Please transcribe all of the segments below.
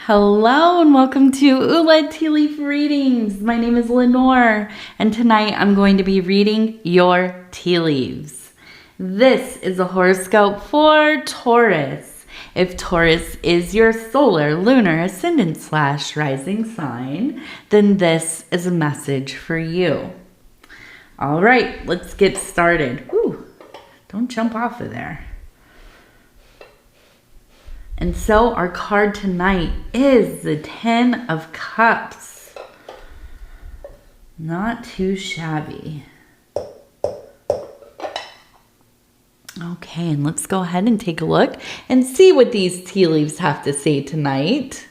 Hello and welcome to Ula Tea Leaf Readings. My name is Lenor and tonight I'm going to be reading your tea leaves. This is a horoscope for Taurus. If Taurus is your solar, lunar, ascendant / rising sign, then this is a message for you. All right, let's get started. Whew, don't jump off of there. And so our card tonight is the 10 of Cups. Not too shabby. Okay, and let's go ahead and take a look and see what these tea leaves have to say tonight.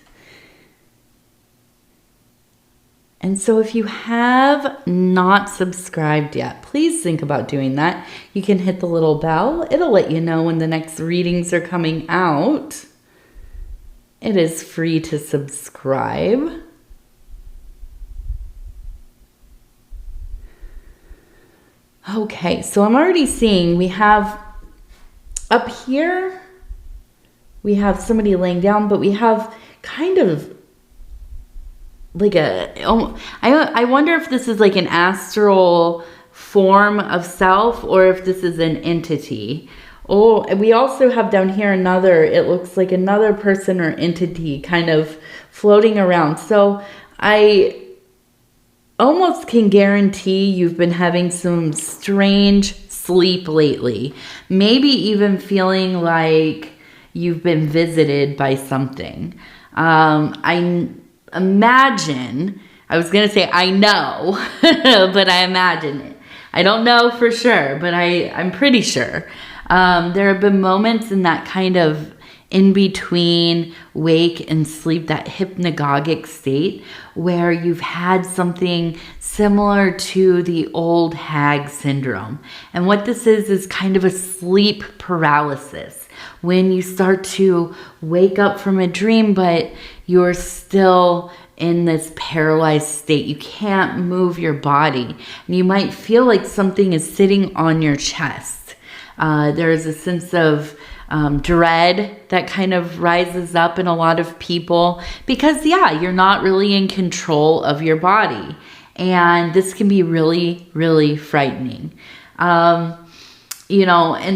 And so if you have not subscribed yet, please think about doing that. You can hit the little bell. It'll let you know when the next readings are coming out. It is free to subscribe. Okay, so I'm already seeing we have up here, we have somebody laying down, but we have kind of like I wonder if this is like an astral form of self or if this is an entity. Oh, we also have down here it looks like another person or entity kind of floating around. So I almost can guarantee you've been having some strange sleep lately. Maybe even feeling like you've been visited by something. I imagine, I was going to say I know, but I imagine it. I don't know for sure, but I'm pretty sure. There have been moments in that kind of in between wake and sleep, that hypnagogic state where you've had something similar to the old hag syndrome. And what this is kind of a sleep paralysis when you start to wake up from a dream, but you're still in this paralyzed state. You can't move your body. And you might feel like something is sitting on your chest. There's a sense of dread that kind of rises up in a lot of people because, you're not really in control of your body. And this can be really, really frightening. And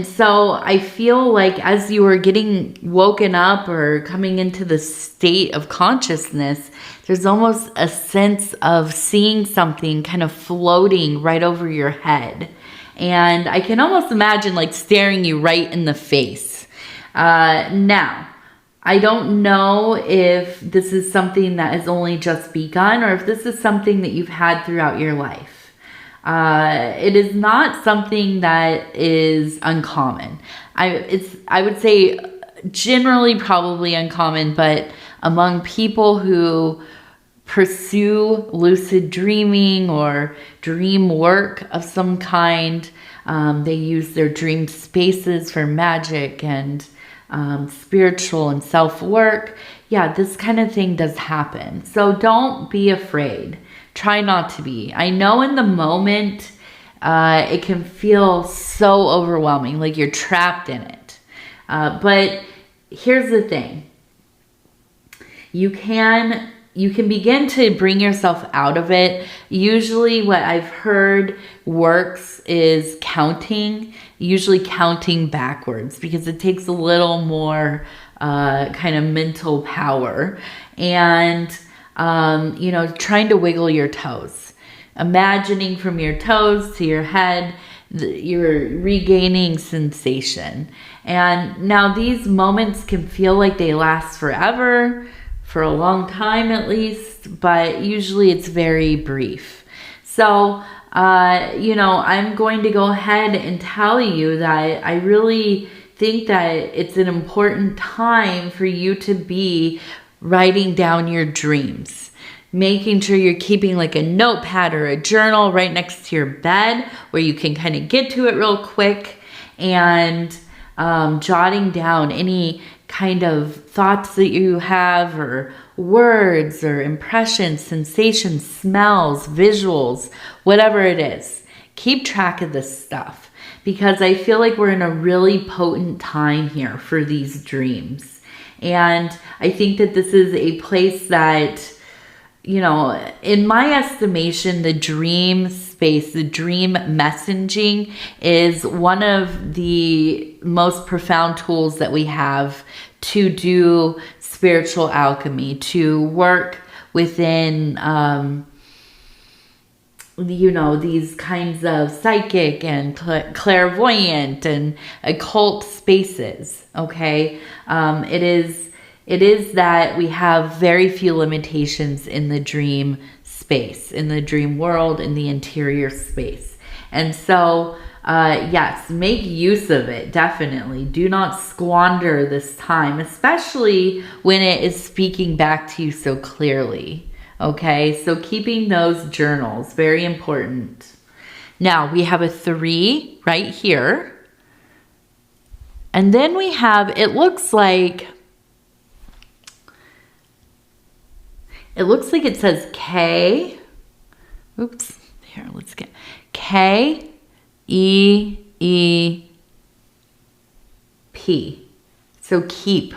so I feel like as you are getting woken up or coming into the state of consciousness, there's almost a sense of seeing something kind of floating right over your head. And I can almost imagine like staring you right in the face. Now, I don't know if this is something that has only just begun or if this is something that you've had throughout your life. It is not something that is uncommon. I would say generally probably uncommon, but among people who pursue lucid dreaming or dream work of some kind. They use their dream spaces for magic and spiritual and self-work. Yeah, this kind of thing does happen. So don't be afraid. Try not to be. I know in the moment, it can feel so overwhelming, like you're trapped in it. But here's the thing. You can begin to bring yourself out of it. Usually what I've heard works is usually counting backwards because it takes a little more kind of mental power. And, trying to wiggle your toes. Imagining from your toes to your head, you're regaining sensation. And now these moments can feel like they last forever, for a long time at least, but usually it's very brief. So, I'm going to go ahead and tell you that I really think that it's an important time for you to be writing down your dreams. Making sure you're keeping like a notepad or a journal right next to your bed where you can kind of get to it real quick and jotting down any kind of thoughts that you have or words or impressions, sensations, smells, visuals, whatever it is. Keep track of this stuff because I feel like we're in a really potent time here for these dreams. And I think that this is a place that, you know, in my estimation, the dream space, the dream messaging is one of the most profound tools that we have to do spiritual alchemy, to work within, you know, these kinds of psychic and clairvoyant and occult spaces. Okay. It is that we have very few limitations in the dream space, in the dream world, in the interior space. And so, yes, make use of it. Definitely. Do not squander this time, especially when it is speaking back to you so clearly. Okay, so keeping those journals, very important. Now we have a 3 right here. And then we have, it looks like it says K. Oops, here, let's get K-E-E-P. So keep.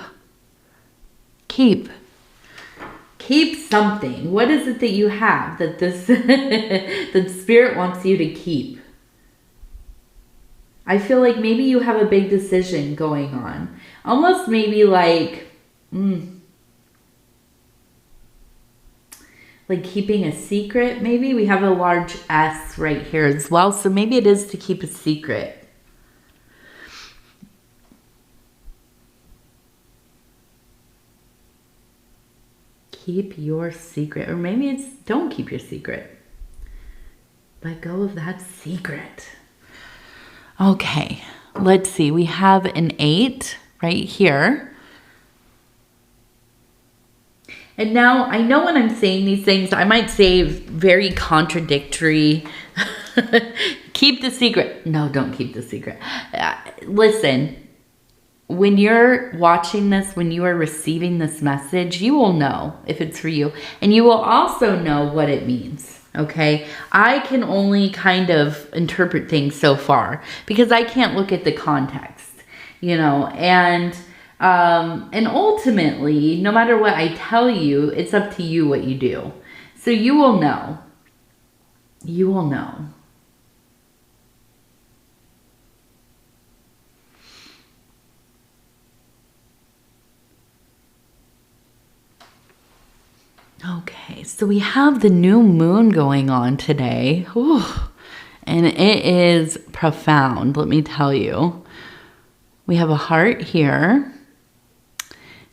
Keep something. What is it that you have that this that Spirit wants you to keep? I feel like maybe you have a big decision going on. Almost maybe like keeping a secret. Maybe we have a large S right here as well. So maybe it is to keep a secret. Keep your secret. Or maybe it's don't keep your secret. Let go of that secret. Okay, let's see. We have an 8 right here. And now I know when I'm saying these things, I might say very contradictory. Keep the secret. No, don't keep the secret. Listen. When you're watching this, when you are receiving this message, you will know if it's for you. And you will also know what it means, okay? I can only kind of interpret things so far because I can't look at the context, you know? And ultimately, no matter what I tell you, it's up to you what you do. So you will know. You will know. Okay, so we have the new moon going on today. Whew. And it is profound, let me tell you. We have a heart here.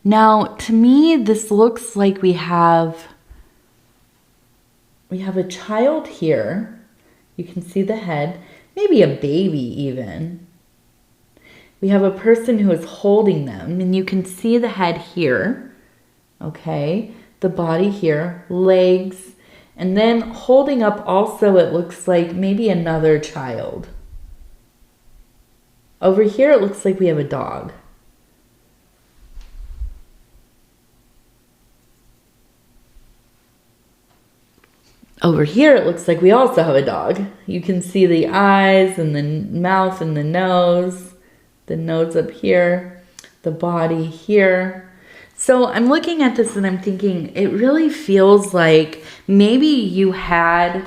Now, to me, this looks like we have a child here. You can see the head, maybe a baby even. We have a person who is holding them, and you can see the head here, okay? The body here, legs, and then holding up also it looks like maybe another child. Over here it looks like we have a dog. Over here it looks like we also have a dog. You can see the eyes and the mouth and the nose up here, the body here. So I'm looking at this and I'm thinking, it really feels like maybe you had,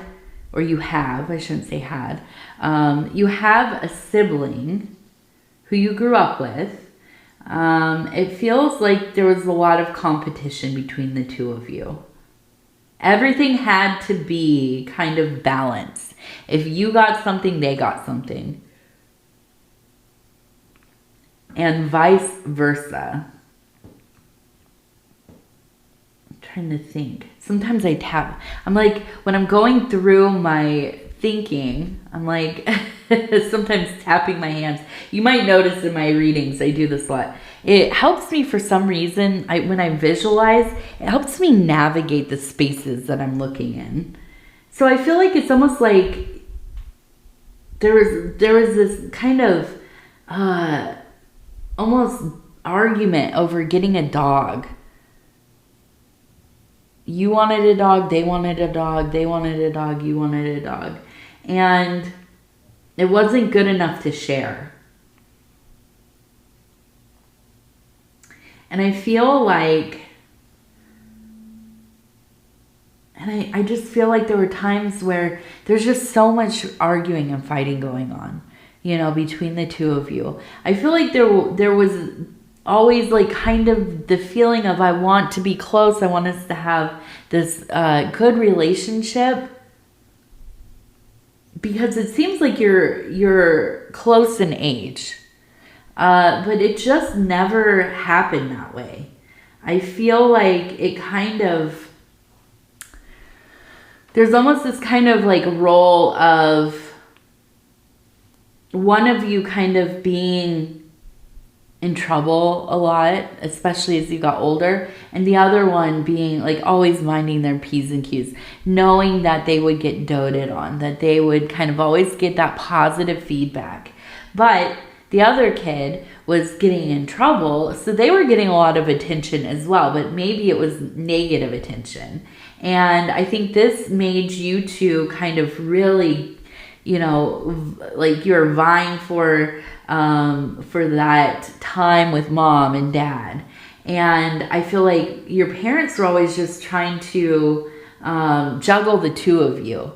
or you have, I shouldn't say had, you have a sibling who you grew up with. It feels like there was a lot of competition between the two of you. Everything had to be kind of balanced. If you got something, they got something. And vice versa. Trying to think. Sometimes I tap. I'm like, when I'm going through my thinking, I'm like, sometimes tapping my hands. You might notice in my readings, I do this a lot. It helps me for some reason. When I visualize, it helps me navigate the spaces that I'm looking in. So I feel like it's almost like there was this kind of almost argument over getting a dog. You wanted a dog, they wanted a dog, they wanted a dog, you wanted a dog. And it wasn't good enough to share. And I feel like, and I just feel like there were times where there's just so much arguing and fighting going on, you know, between the two of you. I feel like there was always like kind of the feeling of, I want to be close. I want us to have this good relationship, because it seems like you're close in age. But it just never happened that way. I feel like it kind of, there's almost this kind of like role of one of you kind of being in trouble a lot, especially as you got older, and the other one being like always minding their P's and Q's, knowing that they would get doted on, that they would kind of always get that positive feedback. But the other kid was getting in trouble, so they were getting a lot of attention as well, but maybe it was negative attention. And I think this made you two kind of really, you know, like you're vying for that time with mom and dad. And I feel like your parents were always just trying to juggle the two of you,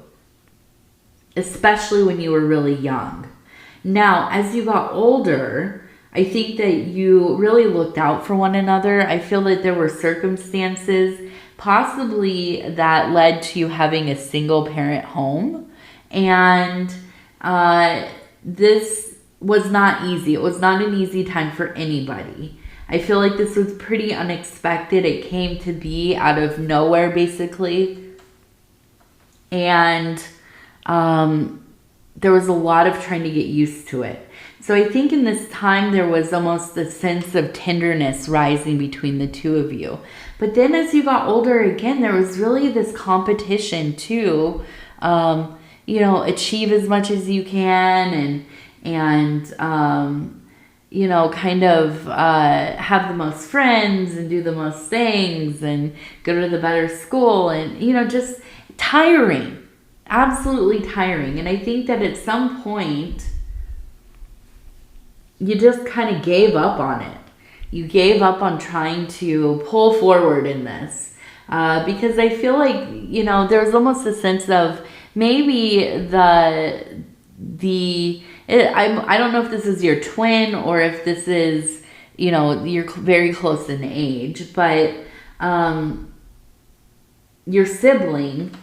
especially when you were really young. Now, as you got older, I think that you really looked out for one another. I feel that there were circumstances possibly that led to you having a single parent home. And this was not easy. It was not an easy time for anybody. I feel like this was pretty unexpected. It came to be out of nowhere, basically. And there was a lot of trying to get used to it. So I think in this time there was almost a sense of tenderness rising between the two of you. But then as you got older again, there was really this competition to, you know, achieve as much as you can and you know, kind of have the most friends and do the most things and go to the better school and, you know, just tiring. Absolutely tiring. And I think that at some point you just kind of gave up on it. You gave up on trying to pull forward in this. Because I feel like, you know, there's almost a sense of maybe I don't know if this is your twin or if this is, you know, you're very close in age, but your sibling,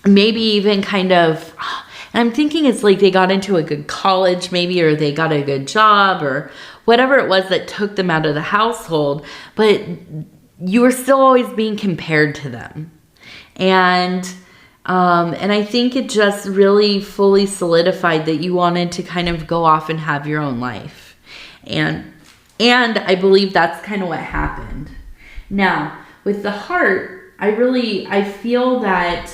maybe even kind of, and I'm thinking it's like they got into a good college maybe, or they got a good job or whatever it was that took them out of the household, but you were still always being compared to them. And I think it just really fully solidified that you wanted to kind of go off and have your own life. And I believe that's kind of what happened. Now, with the heart, I feel that,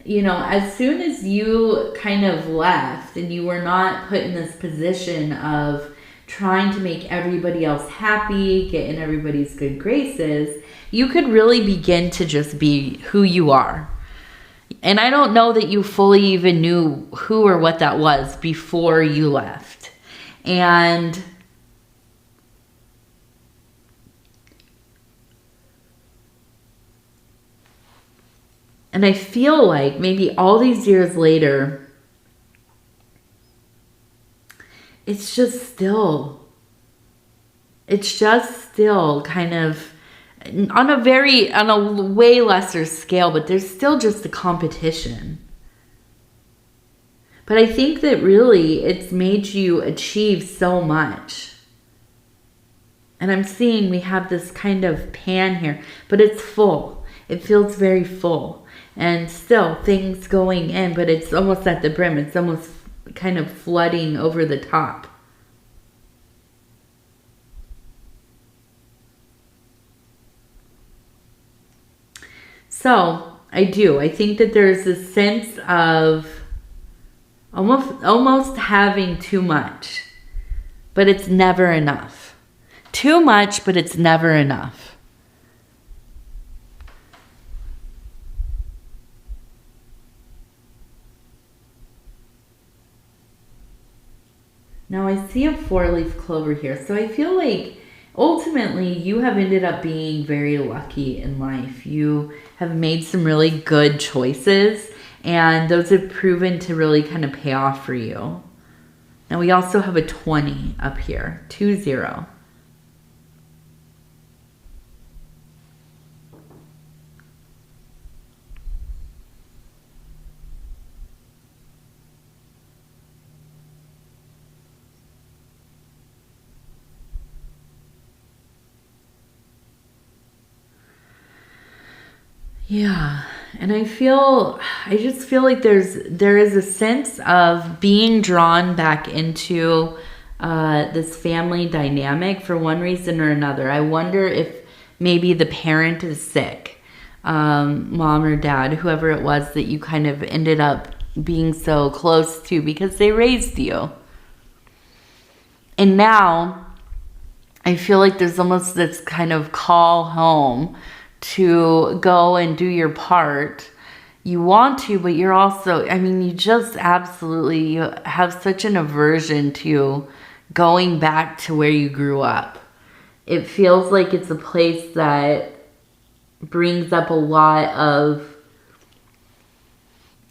you know, as soon as you kind of left and you were not put in this position of trying to make everybody else happy, get in everybody's good graces, you could really begin to just be who you are. And I don't know that you fully even knew who or what that was before you left. And I feel like maybe all these years later, it's just still kind of on a way lesser scale, but there's still just a competition. But I think that really it's made you achieve so much. And I'm seeing we have this kind of pan here, but it's full. It feels very full. And still things going in, but it's almost at the brim. It's almost kind of flooding over the top. So I think that there's a sense of almost having too much, but it's never enough. Too much, but it's never enough. Now I see a 4-leaf clover here. So I feel like ultimately you have ended up being very lucky in life. You have made some really good choices, and those have proven to really kind of pay off for you. Now we also have a 20 up here, 20. Yeah, and I just feel like there is a sense of being drawn back into this family dynamic for one reason or another. I wonder if maybe the parent is sick, mom or dad, whoever it was that you kind of ended up being so close to because they raised you. And now I feel like there's almost this kind of call home to go and do your part. You want to, but you're also, I mean, you just absolutely have such an aversion to going back to where you grew up. It feels like it's a place that brings up a lot of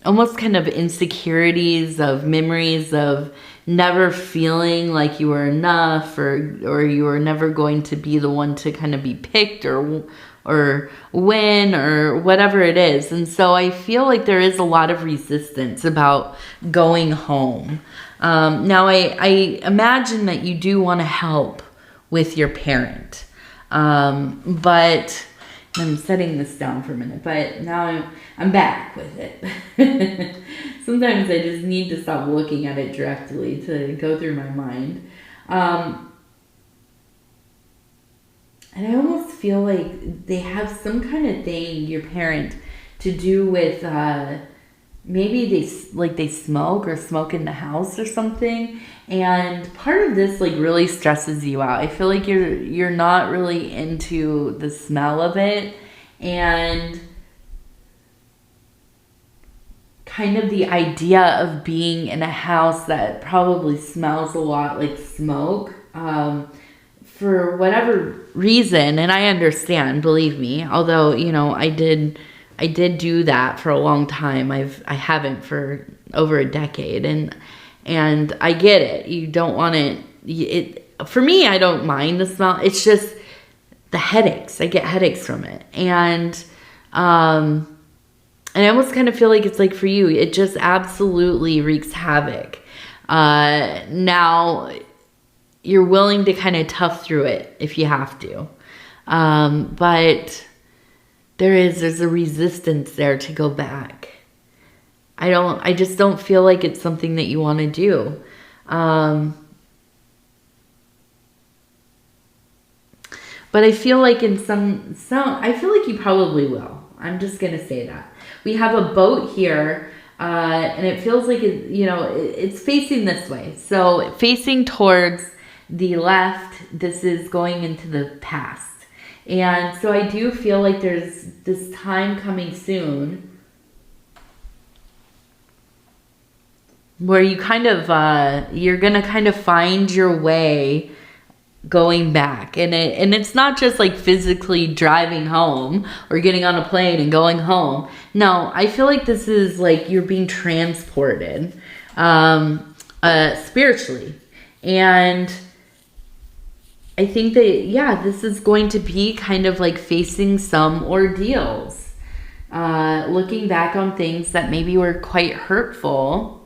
almost kind of insecurities, of memories of never feeling like you were enough, or you were never going to be the one to kind of be picked or win or whatever it is. And so I feel like there is a lot of resistance about going home. Now I imagine that you do want to help with your parent. But I'm setting this down for a minute, but now I'm back with it. Sometimes I just need to stop looking at it directly to go through my mind. And I almost feel like they have some kind of thing, your parent, to do with maybe they smoke or smoke in the house or something. And part of this like really stresses you out. I feel like you're not really into the smell of it, and kind of the idea of being in a house that probably smells a lot like smoke. For whatever reason, and I understand, believe me, although, you know, I did do that for a long time. I haven't for over a decade, and I get it. You don't want it. For me, I don't mind the smell. It's just the headaches. I get headaches from it. And I almost kind of feel like it's like for you, it just absolutely wreaks havoc. Now you're willing to kind of tough through it if you have to. But there's a resistance there to go back. I just don't feel like it's something that you want to do. But I feel like in some, I feel like you probably will. I'm just going to say that. We have a boat here, and it feels like it's facing this way. So facing towards the left, this is going into the past. And so I do feel like there's this time coming soon where you kind of, you're going to kind of find your way going back. And it's not just like physically driving home or getting on a plane and going home. No, I feel like this is like you're being transported spiritually. And I think that, yeah, this is going to be kind of like facing some ordeals. Looking back on things that maybe were quite hurtful.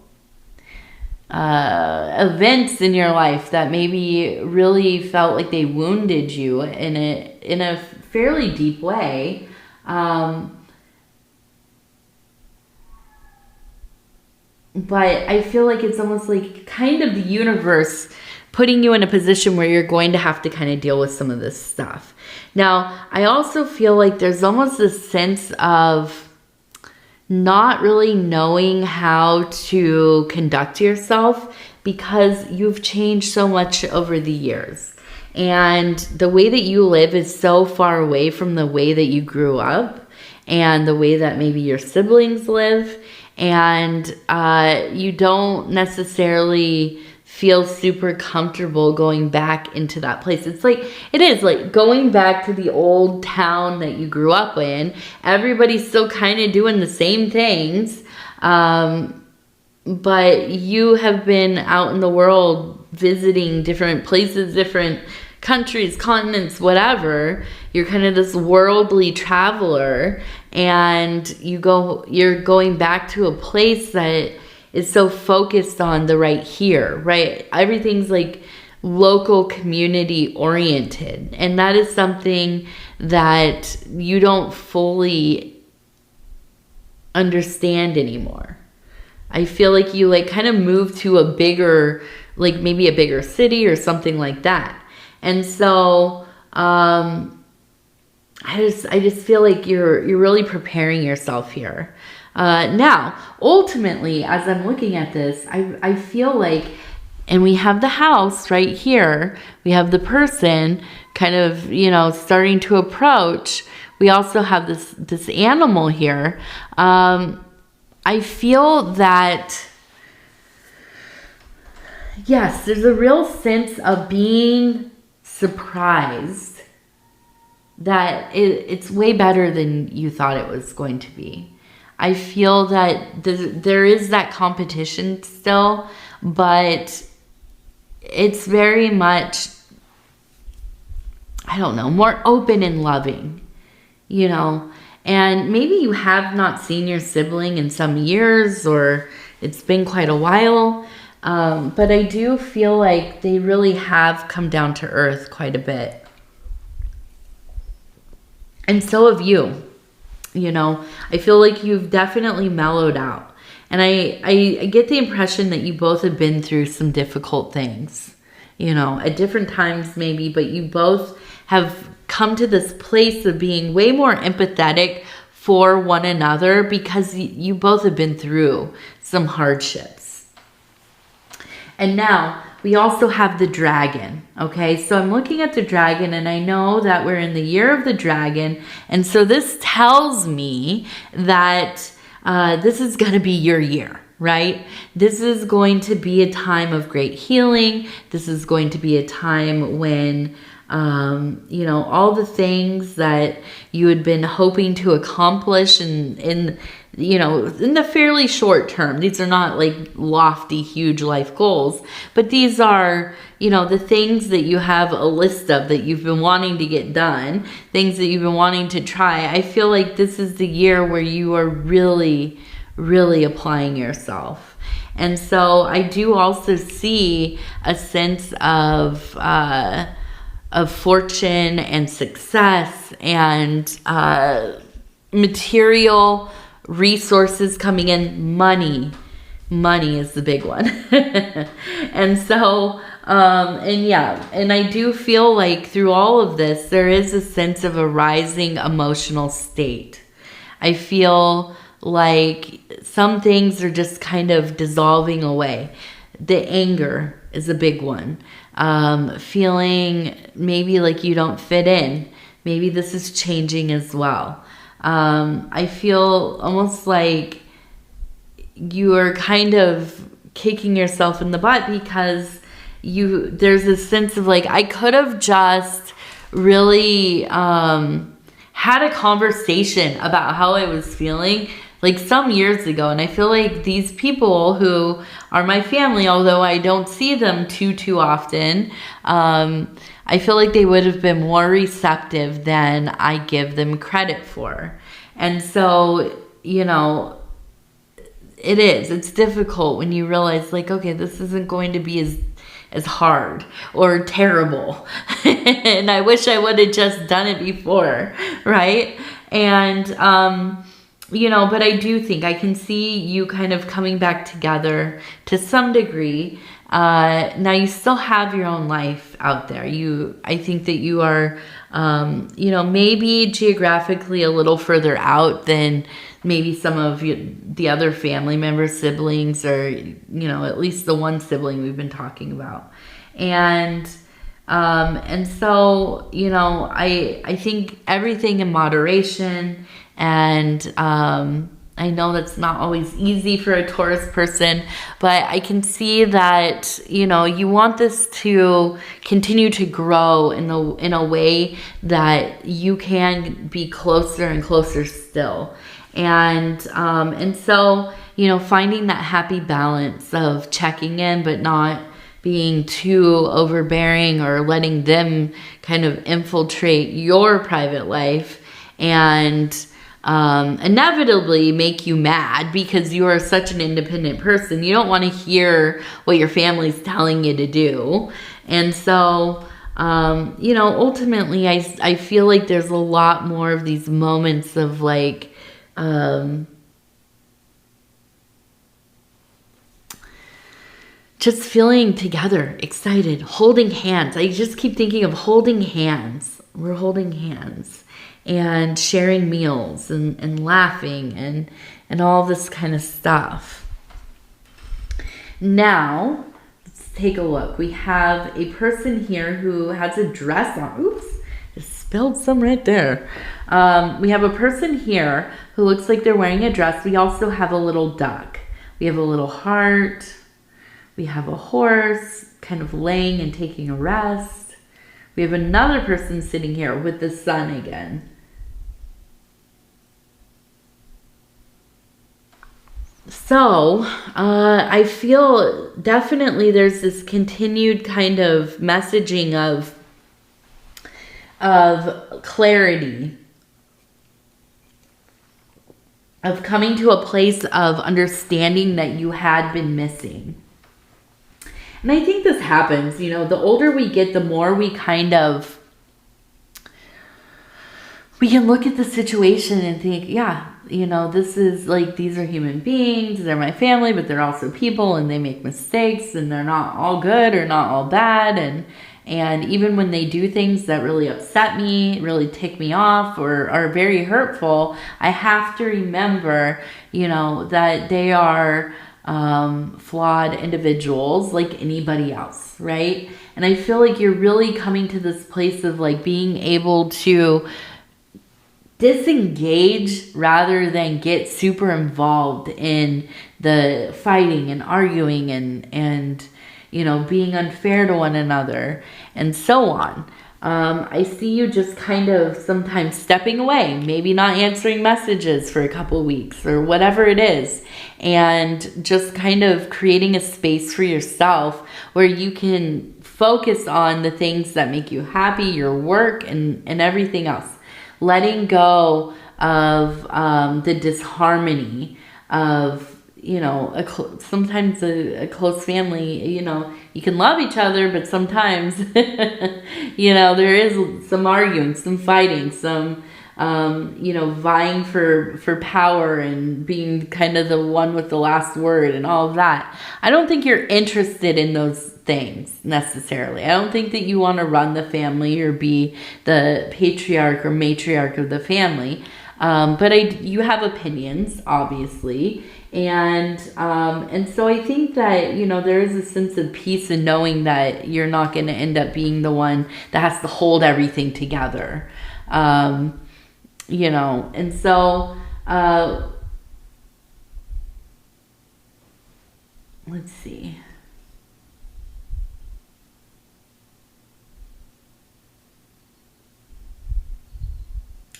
Events in your life that maybe really felt like they wounded you in a fairly deep way. But I feel like it's almost like kind of the universe putting you in a position where you're going to have to kind of deal with some of this stuff. Now, I also feel like there's almost this sense of not really knowing how to conduct yourself because you've changed so much over the years. And the way that you live is so far away from the way that you grew up and the way that maybe your siblings live. And you don't necessarily feel super comfortable going back into that place. It's like, it is like going back to the old town that you grew up in. Everybody's still kind of doing the same things. But you have been out in the world visiting different places, different countries, continents, whatever. You're kind of this worldly traveler, and you're going back to a place that is so focused on the right here, right? Everything's like local community oriented. And that is something that you don't fully understand anymore. I feel like you like kind of move to a bigger, like maybe a bigger city or something like that. And so, I just feel like you're really preparing yourself here. Now, ultimately, as I'm looking at this, I feel like, and we have the house right here. We have the person kind of, you know, starting to approach. We also have this animal here. I feel that, yes, there's a real sense of being surprised that it's way better than you thought it was going to be. I feel that there is that competition still, but it's very much, I don't know, more open and loving, you know. And maybe you have not seen your sibling in some years, or it's been quite a while. But I do feel like they really have come down to earth quite a bit. And so have you. You know, I feel like you've definitely mellowed out. And I get the impression that you both have been through some difficult things, you know, at different times maybe, but you both have come to this place of being way more empathetic for one another because you both have been through some hardships. And now we also have the dragon. Okay, so I'm looking at the dragon, and I know that we're in the year of the dragon. And so this tells me that this is going to be your year, right? This is going to be a time of great healing. This is going to be a time when you know, all the things that you had been hoping to accomplish in you know, in the fairly short term. These are not like lofty, huge life goals, but these are, you know, the things that you have a list of that you've been wanting to get done, things that you've been wanting to try. I feel like this is the year where you are really, really applying yourself. And so I do also see a sense of fortune and success and material resources coming in. Money is the big one. And so and yeah, and I do feel like through all of this there is a sense of a rising emotional state. I feel like some things are just kind of dissolving away. The anger is a big one. Feeling maybe like you don't fit in. Maybe this is changing as well. I feel almost like you are kind of kicking yourself in the butt because there's a sense of like, I could have just really had a conversation about how I was feeling like some years ago. And I feel like these people who are my family, although I don't see them too often, I feel like they would have been more receptive than I give them credit for. And so, you know, it's difficult when you realize like, okay, this isn't going to be as hard or terrible. And I wish I would have just done it before, right? And, you know, but I do think I can see you kind of coming back together to some degree. Now you still have your own life out there. I think that you are, you know, maybe geographically a little further out than maybe some of the other family members, siblings, or, you know, at least the one sibling we've been talking about. And so, you know, I think everything in moderation, and I know that's not always easy for a Taurus person, but I can see that, you know, you want this to continue to grow in a way that you can be closer and closer still. And so, you know, finding that happy balance of checking in, but not being too overbearing or letting them kind of infiltrate your private life and inevitably make you mad because you are such an independent person. You don't want to hear what your family's telling you to do. And so, you know, ultimately I feel like there's a lot more of these moments of like, just feeling together, excited, holding hands. I just keep thinking of holding hands. We're holding hands and sharing meals and laughing and all this kind of stuff. Now, let's take a look. We have a person here who has a dress on. Oops, just spilled some right there. We have a person here who looks like they're wearing a dress. We also have a little duck. We have a little heart. We have a horse kind of laying and taking a rest. We have another person sitting here with the sun again. So, I feel definitely there's this continued kind of messaging of clarity, of coming to a place of understanding that you had been missing. And I think this happens, you know, the older we get, the more we can look at the situation and think, yeah, you know, this is like, these are human beings, they're my family, but they're also people and they make mistakes and they're not all good or not all bad. And even when they do things that really upset me, really tick me off or are very hurtful, I have to remember, you know, that they are flawed individuals like anybody else, right? And I feel like you're really coming to this place of like being able to disengage rather than get super involved in the fighting and arguing and you know, being unfair to one another and so on. I see you just kind of sometimes stepping away, maybe not answering messages for a couple of weeks or whatever it is, and just kind of creating a space for yourself where you can focus on the things that make you happy, your work and everything else. Letting go of the disharmony of, you know, sometimes a close family, you know, you can love each other, but sometimes, you know, there is some arguing, some fighting, some, you know, vying for power and being kind of the one with the last word and all of that. I don't think you're interested in those things necessarily. I don't think that you want to run the family or be the patriarch or matriarch of the family. But you have opinions, obviously. And so I think that, you know, there is a sense of peace in knowing that you're not going to end up being the one that has to hold everything together. You know, and so, let's see.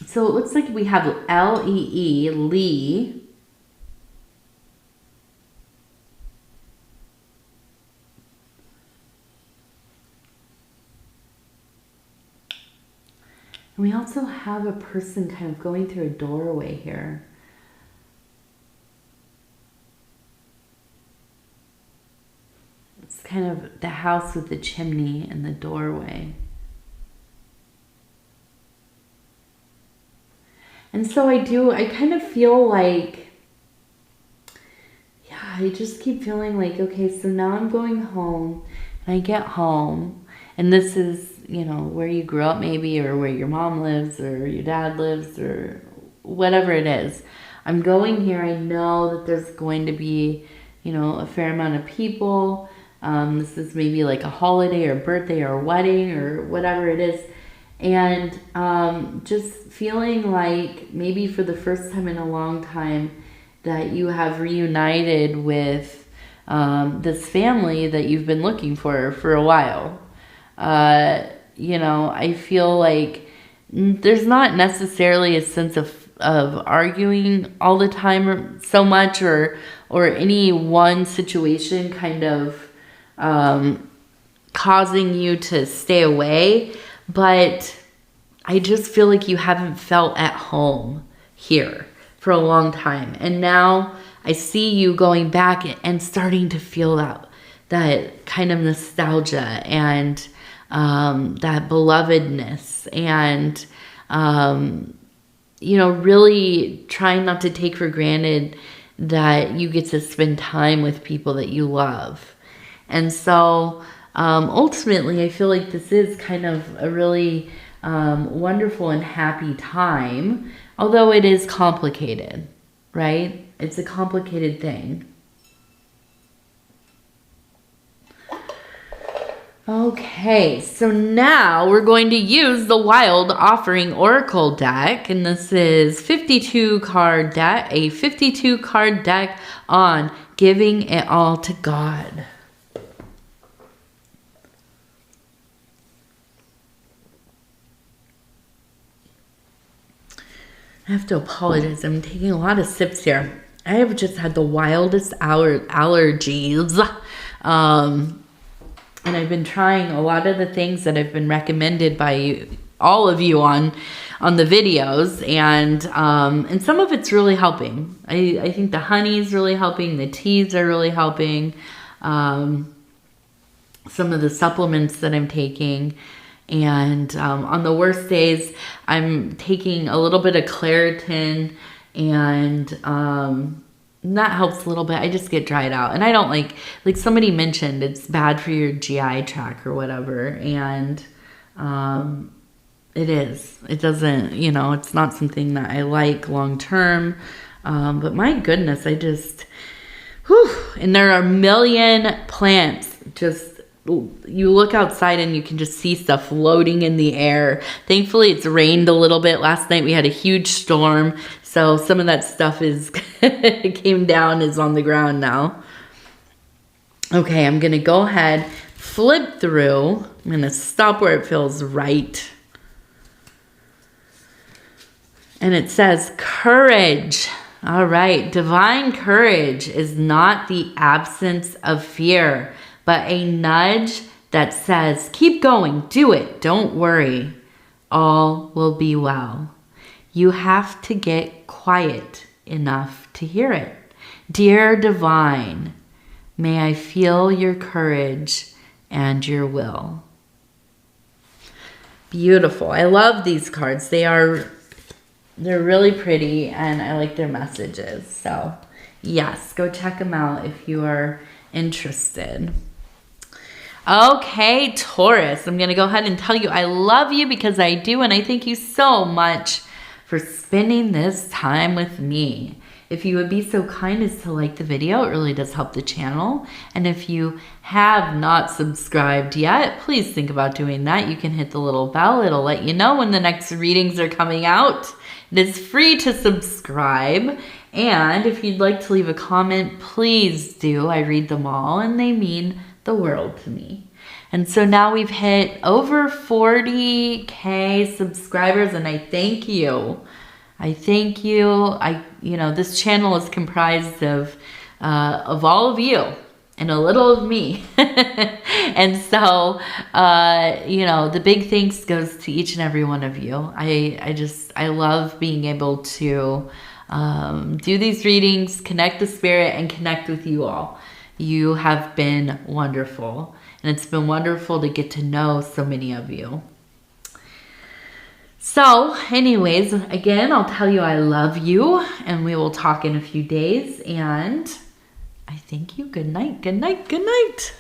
So it looks like we have Lee, Lee. And we also have a person kind of going through a doorway here. It's kind of the house with the chimney and the doorway. And so I kind of feel like, yeah, I just keep feeling like, okay, so now I'm going home and I get home and this is, you know, where you grew up maybe or where your mom lives or your dad lives or whatever it is. I'm going here. I know that there's going to be, you know, a fair amount of people. This is maybe like a holiday or birthday or wedding or whatever it is. And just feeling like maybe for the first time in a long time, that you have reunited with this family that you've been looking for a while. You know, I feel like there's not necessarily a sense of arguing all the time so much, or any one situation kind of causing you to stay away, but I just feel like you haven't felt at home here for a long time. And now I see you going back and starting to feel that kind of nostalgia and that belovedness, and you know, really trying not to take for granted that you get to spend time with people that you love. And so ultimately, I feel like this is kind of a really wonderful and happy time, although it is complicated, right? It's a complicated thing. Okay, so now we're going to use the Wild Offering Oracle deck, and this is 52 card deck, a 52 card deck on giving it all to God. I have to apologize. I'm taking a lot of sips here. I have just had the wildest allergies. And I've been trying a lot of the things that have been recommended by all of you on the videos. And some of it's really helping. I think the honey is really helping. The teas are really helping. Some of the supplements that I'm taking. And on the worst days, I'm taking a little bit of Claritin, and that helps a little bit. I just get dried out. And I don't like somebody mentioned it's bad for your GI tract or whatever. And it is. It doesn't, you know, it's not something that I like long term. But my goodness, I just, whew. And there are a million plants just, you look outside and you can just see stuff floating in the air. Thankfully, it's rained a little bit. Last night we had a huge storm, so some of that stuff is came down, is on the ground now. Okay, I'm going to go ahead, flip through. I'm going to stop where it feels right. And it says courage. All right, divine courage is not the absence of fear, but a nudge that says, keep going, do it, don't worry, all will be well. You have to get quiet enough to hear it. Dear Divine, may I feel your courage and your will. Beautiful. I love these cards. They're really pretty, and I like their messages. So yes, go check them out if you are interested. Okay, Taurus, I'm going to go ahead and tell you I love you because I do, and I thank you so much for spending this time with me. If you would be so kind as to like the video, it really does help the channel. And if you have not subscribed yet, please think about doing that. You can hit the little bell. It'll let you know when the next readings are coming out. It is free to subscribe. And if you'd like to leave a comment, please do. I read them all, and they mean the world to me. And so now we've hit over 40K subscribers, and I thank you. I thank you. You know, this channel is comprised of all of you and a little of me. And so, you know, the big thanks goes to each and every one of you. I love being able to do these readings, connect the spirit, and connect with you all. You have been wonderful, and it's been wonderful to get to know so many of you. So anyways, again, I'll tell you I love you, and we will talk in a few days, and I thank you. Good night, good night, good night.